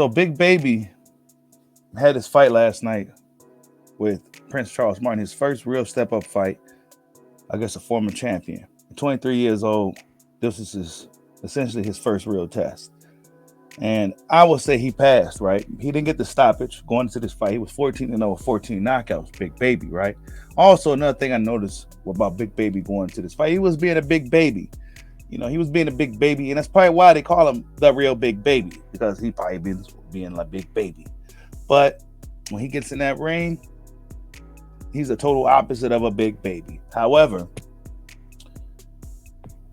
So Big Baby had his fight last night with Prince Charles Martin, his first real step up fight against a former champion. 23 years old, this is essentially his first real test. And I would say he passed, right? He didn't get the stoppage going into this fight. He was 14-0 with 14 knockouts, Big Baby, right? Also, another thing I noticed about Big Baby going into this fight, he was being a big baby. He was being a big baby, and that's probably why they call him the real Big Baby, because he probably been being like Big Baby. But when he gets in that ring, he's a total opposite of a big baby. However,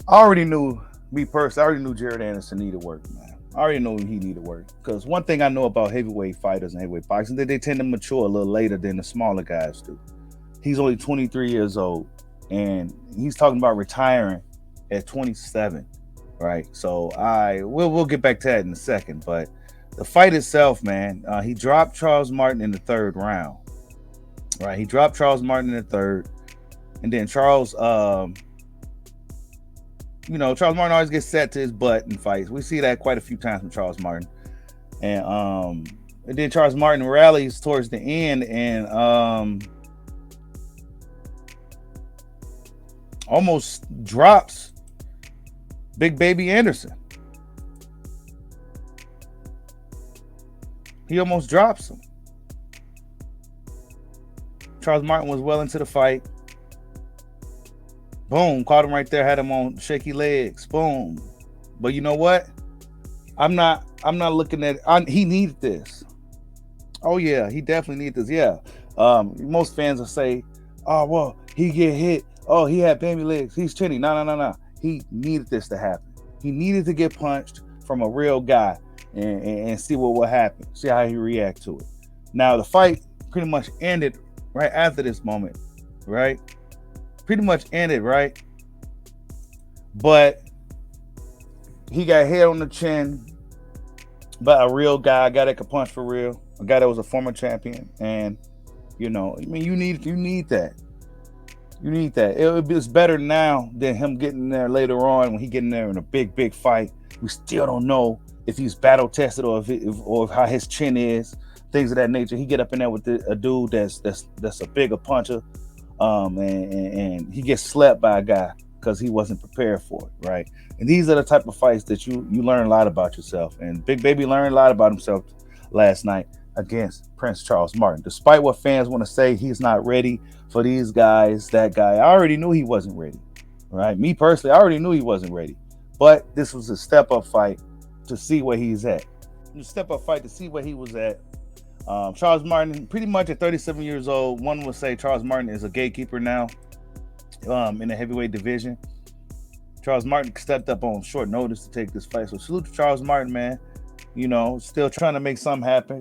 I already knew Jared Anderson needed work, man. I already knew he needed work. Because one thing I know about heavyweight fighters and heavyweight boxing, that they tend to mature a little later than the smaller guys do. He's only 23 years old, and he's talking about retiring at 27, right? So we'll get back to that in a second. But the fight itself, man, he dropped Charles Martin in the third round, right? He dropped Charles Martin in the third, and then Charles Martin always gets set to his butt in fights. We see that quite a few times from Charles Martin, and then Charles Martin rallies towards the end and almost drops Big Baby Anderson. He almost drops him. Charles Martin was well into the fight. Boom, caught him right there, had him on shaky legs. Boom. But you know what? I'm not looking at he needed this. Oh yeah, he definitely needed this. Yeah. Most fans will say, oh well, he get hit. Oh, he had baby legs. He's chinny. No. He needed this to happen. He needed to get punched from a real guy and see what will happen. See how he react to it. Now the fight pretty much ended right after this moment, right? Pretty much ended, right? But he got hit on the chin by a real guy, a guy that could punch for real, a guy that was a former champion. And you need that. You need that. It's better now than him getting there later on when he getting there in a big fight. We still don't know if he's battle tested or if how his chin is, things of that nature. He get up in there with a dude that's a bigger puncher, and he gets slapped by a guy because he wasn't prepared for it, right? And these are the type of fights that you learn a lot about yourself. And Big Baby learned a lot about himself last night against Prince Charles Martin. Despite what fans want to say, he's not ready for these guys, that guy. I already knew he wasn't ready, right? Me personally, I already knew he wasn't ready. But this was a step-up fight to see where he's at. A step-up fight to see where he was at. Charles Martin, pretty much at 37 years old, one would say Charles Martin is a gatekeeper now in the heavyweight division. Charles Martin stepped up on short notice to take this fight. So salute to Charles Martin, man. Still trying to make something happen,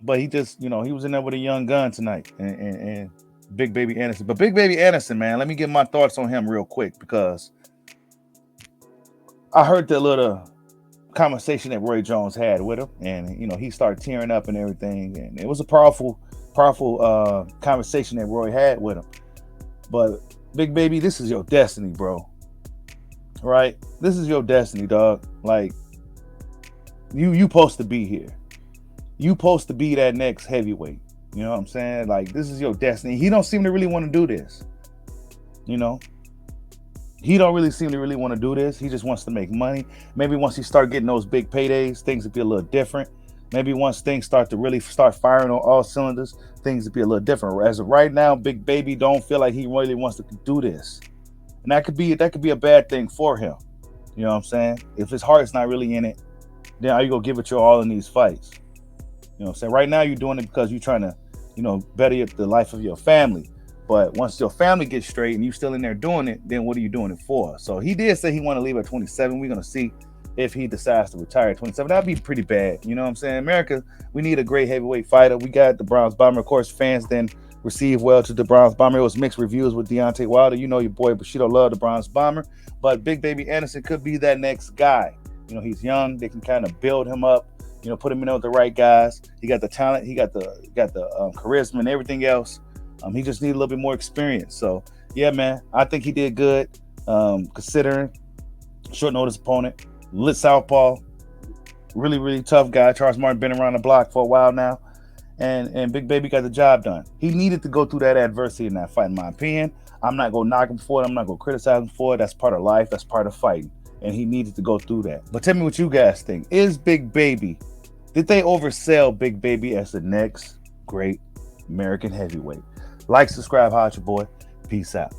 but he just, he was in there with a young gun tonight and Big Baby Anderson. But Big Baby Anderson, man, let me get my thoughts on him real quick, because I heard the little conversation that Roy Jones had with him, and, he started tearing up and everything. And it was a powerful conversation that Roy had with him. But Big Baby, this is your destiny, bro. Right? This is your destiny, dog. Like, you supposed to be here. You supposed to be that next heavyweight. You know what I'm saying? Like, this is your destiny. He don't seem to really want to do this. He don't really seem to really want to do this. He just wants to make money. Maybe once he start getting those big paydays, things would be a little different. Maybe once things start firing on all cylinders, things would be a little different. As of right now, Big Baby don't feel like he really wants to do this. And that could be a bad thing for him. You know what I'm saying? If his heart's not really in it, then are you gonna give it your all in these fights? You know what I'm saying? Right now you're doing it because you're trying to, better the life of your family. But once your family gets straight and you're still in there doing it, then what are you doing it for? So he did say he want to leave at 27. We're gonna see if he decides to retire at 27. That'd be pretty bad. You know what I'm saying? America, we need a great heavyweight fighter. We got the Bronze Bomber. Of course, fans then received well to the Bronze Bomber. It was mixed reviews with Deontay Wilder. Your boy Bushido loved the Bronze Bomber. But Big Baby Anderson could be that next guy. He's young. They can kind of build him up. Put him in with the right guys. He got the talent. He got the charisma and everything else. He just needs a little bit more experience. So yeah, man, I think he did good. Considering short notice opponent, lit southpaw, Really, really tough guy. Charles Martin been around the block for a while now. And Big Baby got the job done. He needed to go through that adversity in that fight, in my opinion. I'm not going to knock him for it. I'm not going to criticize him for it. That's part of life. That's part of fighting. And he needed to go through that. But tell me what you guys think. Is Big Baby, did they oversell Big Baby as the next great American heavyweight? Like, subscribe, holla at your boy. Peace out.